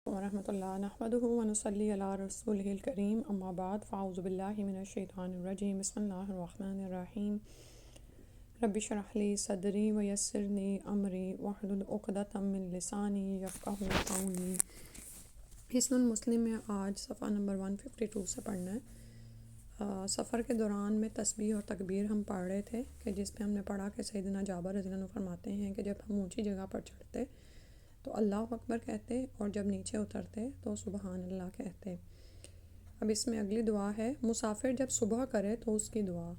ورحمۃ اللہ نحمدہ ونصلی علی رسولہ الکریم اما بعد فاعوذ باللہ من الشیطان الرجیم بسم اللہ الرحمن الرحیم رب اشرح لی صدری ویسرنی امری واحلل عقدۃ من لسانی یفقہوا قولی۔ حصن المسلم میں آج صفحہ نمبر 152 سے پڑھنا ہے۔ سفر کے دوران میں تسبیح اور تکبیر ہم پڑھ رہے تھے کہ جس پہ ہم نے پڑھا کہ سیدنا جابر رضی اللہ عنہ فرماتے ہیں کہ جب ہم اونچی جگہ پر چڑھتے تو اللہ اکبر کہتے اور جب نیچے اترتے تو سبحان اللہ کہتے۔ اب اس میں اگلی دعا ہے، مسافر جب صبح کرے تو اس کی دعا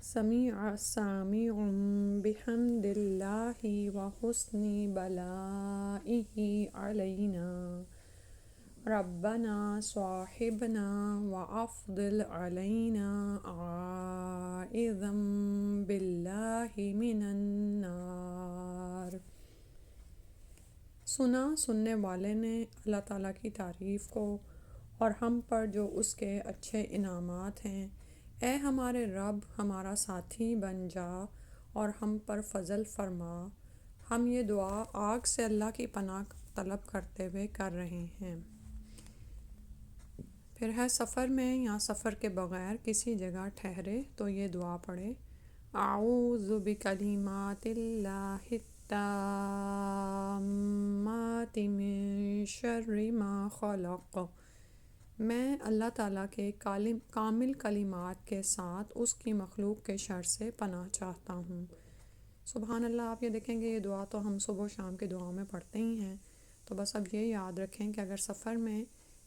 سمیع سامع بحمد اللہ وحسن بلائہ علینا ربنا صاحبنا وافضل علینا عائذا باللہ من النار۔ سنا سننے والے نے اللہ تعالیٰ کی تعریف کو اور ہم پر جو اس کے اچھے انعامات ہیں۔ اے ہمارے رب ہمارا ساتھی بن جا اور ہم پر فضل فرما۔ ہم یہ دعا آگ سے اللہ کی پناہ طلب کرتے ہوئے کر رہے ہیں۔ پھر ہے سفر میں یا سفر کے بغیر کسی جگہ ٹھہرے تو یہ دعا پڑھے، اعوذ بکلمات اللہ التامات من شر ما خلق۔ میں اللہ تعالیٰ کے کامل کلمات کے ساتھ اس کی مخلوق کے شر سے پناہ چاہتا ہوں۔ سبحان اللہ۔ آپ یہ دیکھیں گے یہ دعا تو ہم صبح و شام کی دعاؤں میں پڑھتے ہی ہیں، تو بس اب یہ یاد رکھیں کہ اگر سفر میں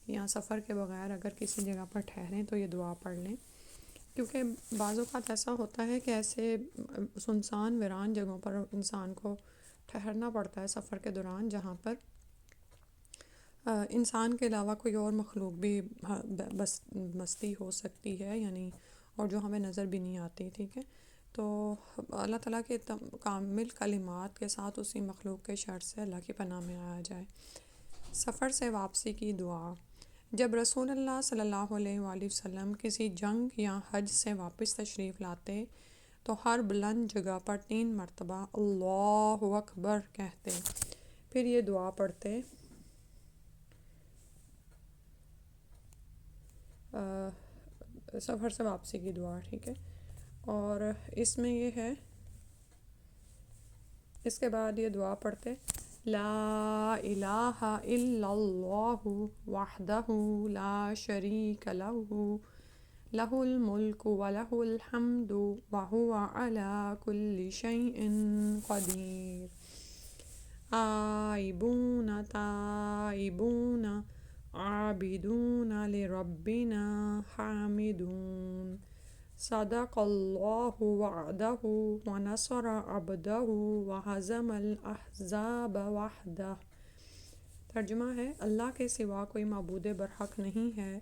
یا سفر کے بغیر اگر کسی جگہ پر ٹھہریں تو یہ دعا پڑھ لیں، کیونکہ بعض اوقات ایسا ہوتا ہے کہ ایسے سنسان ویران جگہوں پر انسان کو ٹھہرنا پڑتا ہے سفر کے دوران، جہاں پر انسان کے علاوہ کوئی اور مخلوق بھی بستی ہو سکتی ہے، یعنی اور جو ہمیں نظر بھی نہیں آتی، ٹھیک ہے۔ تو اللہ تعالیٰ کے کامل کلمات کے ساتھ اسی مخلوق کے شر سے اللہ کی پناہ میں آیا جائے۔ سفر سے واپسی کی دعا، جب رسول اللہ صلی اللہ علیہ وآلہ وسلم کسی جنگ یا حج سے واپس تشریف لاتے تو ہر بلند جگہ پر 3 مرتبہ اللہ اکبر کہتے، پھر یہ دعا پڑھتے، سفر سے واپسی کی دعا، ٹھیک ہے۔ اور اس میں یہ ہے، اس کے بعد یہ دعا پڑھتے، لا الہ الا اللہ وحدہ لا شریک لہ لہ الملک ولہ الحمد وہو علی کل شیء قدیر۔ آئبون تائبون عابدون لربنا حامدون، صدق اللہ وعدہ ونصر عبدہ وہزم الاحزاب وحدہ۔ ترجمہ ہے، اللہ کے سوا کوئی معبود برحق نہیں ہے،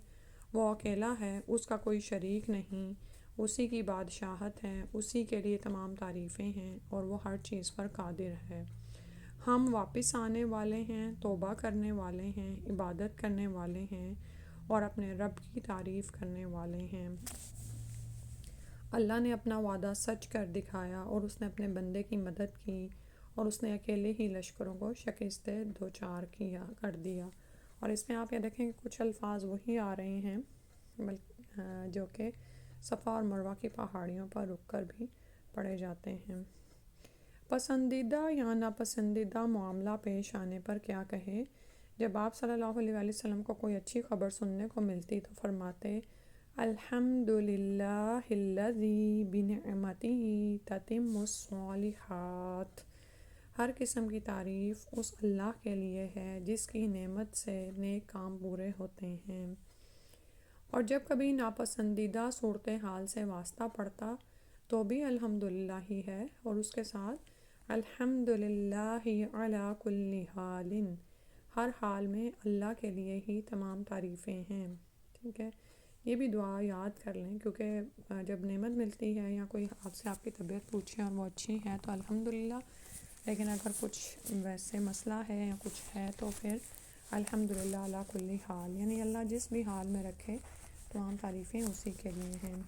وہ اکیلا ہے، اس کا کوئی شریک نہیں، اسی کی بادشاہت ہے، اسی کے لیے تمام تعریفیں ہیں اور وہ ہر چیز پر قادر ہے۔ ہم واپس آنے والے ہیں، توبہ کرنے والے ہیں، عبادت کرنے والے ہیں اور اپنے رب کی تعریف کرنے والے ہیں۔ اللہ نے اپنا وعدہ سچ کر دکھایا اور اس نے اپنے بندے کی مدد کی اور اس نے اکیلے ہی لشکروں کو شکست دوچار کر دیا۔ اور اس میں آپ یہ دیکھیں کہ کچھ الفاظ وہی آ رہے ہیں جو کہ صفا اور مروہ کی پہاڑیوں پر رک کر بھی پڑھے جاتے ہیں۔ پسندیدہ یا ناپسندیدہ معاملہ پیش آنے پر کیا کہے، جب آپ صلی اللہ علیہ وآلہ وسلم کو کوئی اچھی خبر سننے کو ملتی تو فرماتے، الحمدللہ الذی بنعمتہ تتم الصالحات۔ ہر قسم کی تعریف اس اللہ کے لیے ہے جس کی نعمت سے نیک کام پورے ہوتے ہیں۔ اور جب کبھی ناپسندیدہ صورتحال سے واسطہ پڑتا تو بھی الحمدللہ ہی ہے، اور اس کے ساتھ الحمدللہ علی کل حال، ہر حال میں اللہ کے لیے ہی تمام تعریفیں ہیں، ٹھیک ہے۔ یہ بھی دعا یاد کر لیں، کیونکہ جب نعمت ملتی ہے یا کوئی آپ سے آپ کی طبیعت پوچھے اور وہ اچھی ہے تو الحمدللہ، لیکن اگر کچھ ویسے مسئلہ ہے یا کچھ ہے تو پھر الحمدللہ علی کل حال، یعنی اللہ جس بھی حال میں رکھے تمام تعریفیں اسی کے لیے ہیں،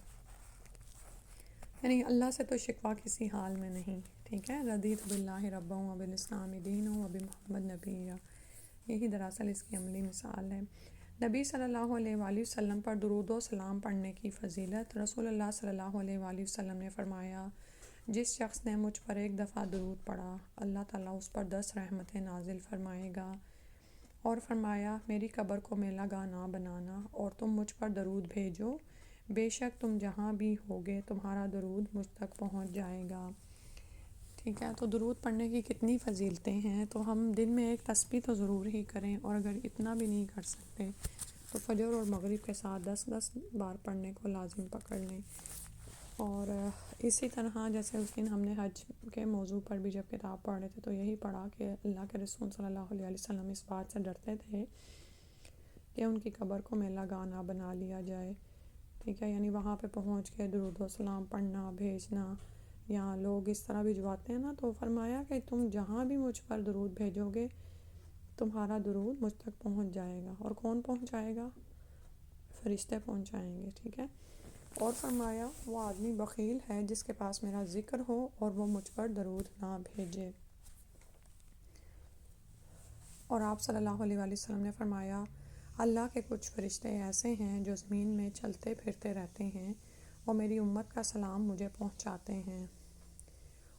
یعنی اللہ سے تو شکوہ کسی حال میں نہیں، ٹھیک ہے۔ رضیت باللہ ربا وبالاسلام دینا وبمحمد نبیہ۔ یہی دراصل اس کی عملی مثال ہے۔ نبی صلی اللہ علیہ وآلہ وسلم پر درود و سلام پڑھنے کی فضیلت۔ رسول اللہ صلی اللہ علیہ وآلہ وسلم نے فرمایا، جس شخص نے مجھ پر ایک دفعہ درود پڑھا، اللہ تعالیٰ اس پر 10 رحمتیں نازل فرمائے گا۔ اور فرمایا، میری قبر کو میلہ گاہ نہ بنانا اور تم مجھ پر درود بھیجو، بے شک تم جہاں بھی ہوگے تمہارا درود مجھ تک پہنچ جائے گا۔ ٹھیک ہے، تو درود پڑھنے کی کتنی فضیلتیں ہیں، تو ہم دن میں ایک تسبیح تو ضرور ہی کریں، اور اگر اتنا بھی نہیں کر سکتے تو فجر اور مغرب کے ساتھ 10 بار پڑھنے کو لازم پکڑ لیں۔ اور اسی طرح جیسے اس دن ہم نے حج کے موضوع پر بھی جب کتاب پڑھ رہے تھے تو یہی پڑھا کہ اللہ کے رسول صلی اللہ علیہ وسلم اس بات سے ڈرتے تھے کہ ان کی قبر کو میلہ گاہ نہ بنا لیا جائے۔ ٹھیک ہے، یعنی وہاں پہ پہنچ کے درود و سلام پڑھنا، بھیجنا، یا لوگ اس طرح بھجواتے ہیں نا، تو فرمایا کہ تم جہاں بھی مجھ پر درود بھیجو گے تمہارا درود مجھ تک پہنچ جائے گا۔ اور کون پہنچائے گا؟ فرشتے پہنچائیں گے۔ ٹھیک ہے، اور فرمایا، وہ آدمی بخیل ہے جس کے پاس میرا ذکر ہو اور وہ مجھ پر درود نہ بھیجے۔ اور آپ صلی اللہ علیہ وآلہ وسلم نے فرمایا، اللہ کے کچھ فرشتے ایسے ہیں جو زمین میں چلتے پھرتے رہتے ہیں اور میری امت کا سلام مجھے پہنچاتے ہیں۔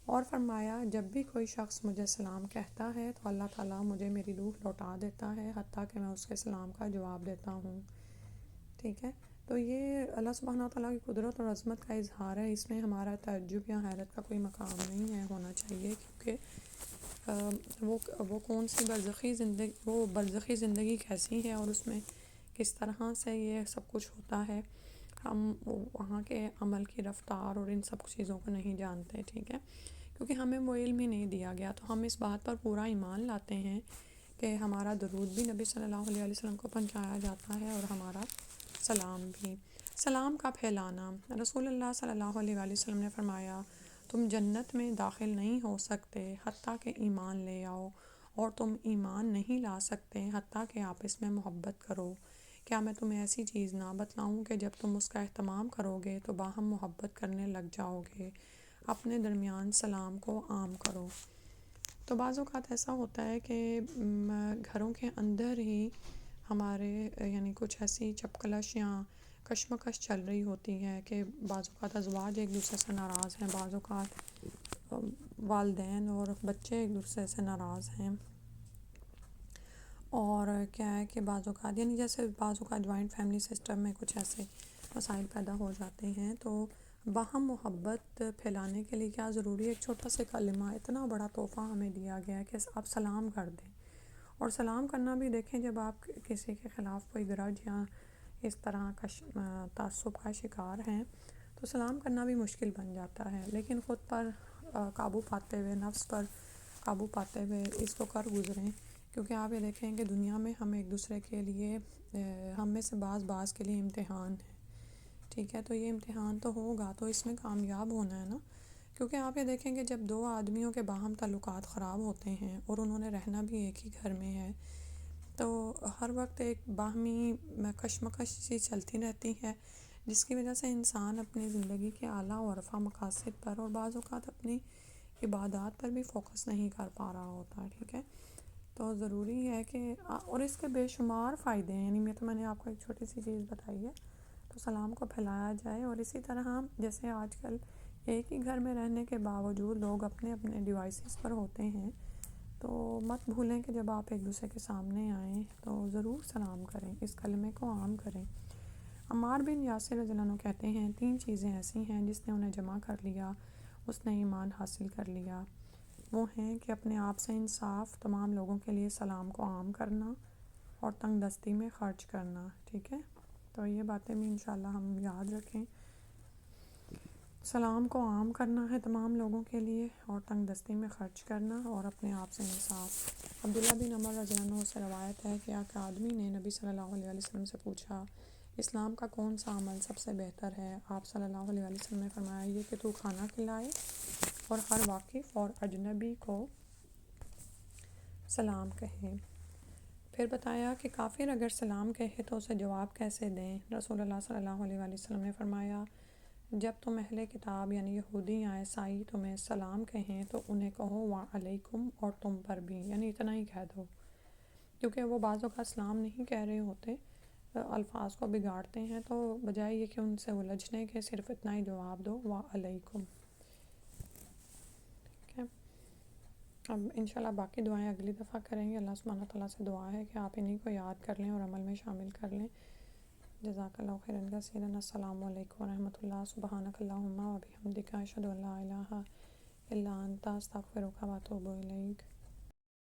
اور فرمایا، جب بھی کوئی شخص مجھے سلام کہتا ہے تو اللہ تعالیٰ مجھے میری روح لوٹا دیتا ہے، حتیٰ کہ میں اس کے سلام کا جواب دیتا ہوں۔ ٹھیک ہے، تو یہ اللہ سبحانہ تعالیٰ کی قدرت اور عظمت کا اظہار ہے، اس میں ہمارا تعجب یا حیرت کا کوئی مقام نہیں ہے ہونا چاہیے، کیونکہ وہ کون سی برزخی زندگی کیسی ہے اور اس میں کس طرح سے یہ سب کچھ ہوتا ہے، ہم وہاں کے عمل کی رفتار اور ان سب چیزوں کو نہیں جانتے۔ ٹھیک ہے، کیونکہ ہمیں وہ علم ہی نہیں دیا گیا، تو ہم اس بات پر پورا ایمان لاتے ہیں کہ ہمارا درود بھی نبی صلی اللہ علیہ وسلم کو پہنچایا جاتا ہے اور ہمارا سلام بھی۔ سلام کا پھیلانا۔ رسول اللہ صلی اللہ علیہ وآلہ وسلم نے فرمایا، تم جنت میں داخل نہیں ہو سکتے حتیٰ کہ ایمان لے آؤ، اور تم ایمان نہیں لا سکتے حتیٰ کہ آپس میں محبت کرو۔ کیا میں تمہیں ایسی چیز نہ بتلاؤں کہ جب تم اس کا اہتمام کرو گے تو باہم محبت کرنے لگ جاؤ گے؟ اپنے درمیان سلام کو عام کرو۔ تو بعض اوقات ایسا ہوتا ہے کہ گھروں کے اندر ہی ہمارے یعنی کچھ ایسی چپکلش یا کشمکش چل رہی ہوتی ہے کہ بعض اوقات ازواج ایک دوسرے سے ناراض ہیں، بعض اوقات والدین اور بچے ایک دوسرے سے ناراض ہیں، اور کیا ہے کہ بعض اوقات یعنی جیسے بعض اوقات جوائنٹ فیملی سسٹم میں کچھ ایسے مسائل پیدا ہو جاتے ہیں، تو باہم محبت پھیلانے کے لیے کیا ضروری ہے؟ ایک چھوٹا سا کلمہ، اتنا بڑا تحفہ ہمیں دیا گیا ہے کہ آپ سلام کر دیں۔ اور سلام کرنا بھی دیکھیں، جب آپ کسی کے خلاف کوئی گرج یا اس طرح کا تعصب کا شکار ہیں تو سلام کرنا بھی مشکل بن جاتا ہے، لیکن خود پر قابو پاتے ہوئے، نفس پر قابو پاتے ہوئے اس کو کر گزریں، کیونکہ آپ یہ دیکھیں کہ دنیا میں ہم ایک دوسرے کے لیے ہم میں سے بعض کے لیے امتحان ہے۔ ٹھیک ہے، تو یہ امتحان تو ہوگا، تو اس میں کامیاب ہونا ہے نا، کیونکہ آپ یہ دیکھیں کہ جب دو آدمیوں کے باہم تعلقات خراب ہوتے ہیں اور انہوں نے رہنا بھی ایک ہی گھر میں ہے، تو ہر وقت ایک باہمی کشمکش سی چلتی رہتی ہے، جس کی وجہ سے انسان اپنی زندگی کے اعلیٰ و رفع مقاصد پر اور بعض اوقات اپنی عبادات پر بھی فوکس نہیں کر پا رہا ہوتا۔ ٹھیک ہے، تو ضروری ہے کہ اور اس کے بے شمار فائدے ہیں، یعنی میں نے آپ کو ایک چھوٹی سی چیز بتائی ہے، تو سلام کو پھیلایا جائے۔ اور اسی طرح جیسے آج کل ایک ہی گھر میں رہنے کے باوجود لوگ اپنے اپنے ڈیوائسز پر ہوتے ہیں، تو مت بھولیں کہ جب آپ ایک دوسرے کے سامنے آئیں تو ضرور سلام کریں، اس کلمے کو عام کریں۔ عمار بن یاسر رضی اللہ عنہ کہتے ہیں، 3 چیزیں ایسی ہیں جس نے انہیں جمع کر لیا، اس نے ایمان حاصل کر لیا۔ وہ ہیں کہ اپنے آپ سے انصاف، تمام لوگوں کے لیے سلام کو عام کرنا، اور تنگ دستی میں خرچ کرنا۔ ٹھیک ہے، تو یہ باتیں بھی انشاءاللہ ہم یاد رکھیں۔ سلام کو عام کرنا ہے تمام لوگوں کے لیے، اور تنگ دستی میں خرچ کرنا، اور اپنے آپ سے انصاف۔ عبداللہ بن عمر رضی اللہ عنہ سے روایت ہے کہ ایک آدمی نے نبی صلی اللہ علیہ وسلم سے پوچھا، اسلام کا کون سا عمل سب سے بہتر ہے؟ آپ صلی اللہ علیہ وسلم نے فرمایا، یہ کہ تو کھانا کھلائے اور ہر واقف اور اجنبی کو سلام کہے۔ پھر بتایا کہ کافر اگر سلام کہے تو اسے جواب کیسے دیں؟ رسول اللہ صلی اللہ علیہ وسلم نے فرمایا، جب تم اہل کتاب یعنی یہودی یا عیسائی تمہیں سلام کہیں تو انہیں کہو وعلیکم، اور تم پر بھی، یعنی اتنا ہی کہہ دو۔ کیونکہ وہ بعض اوقات سلام نہیں کہہ رہے ہوتے، الفاظ کو بگاڑتے ہیں، تو بجائے یہ کہ ان سے الجھنے کے صرف اتنا ہی جواب دو، وعلیکم. ٹھیک ہے، اب انشاءاللہ باقی دعائیں اگلی دفعہ کریں گے. اللہ سبحانہ تعالیٰ سے دعا ہے کہ آپ انہی کو یاد کر لیں اور عمل میں شامل کر لیں. جزاک اللہ خیرا کثیرا. السلام علیکم ورحمۃ اللہ. سبحانک اللہم و بحمدک، اشہد ان لا الہ الا انت، استغفرک و اتوب الیک.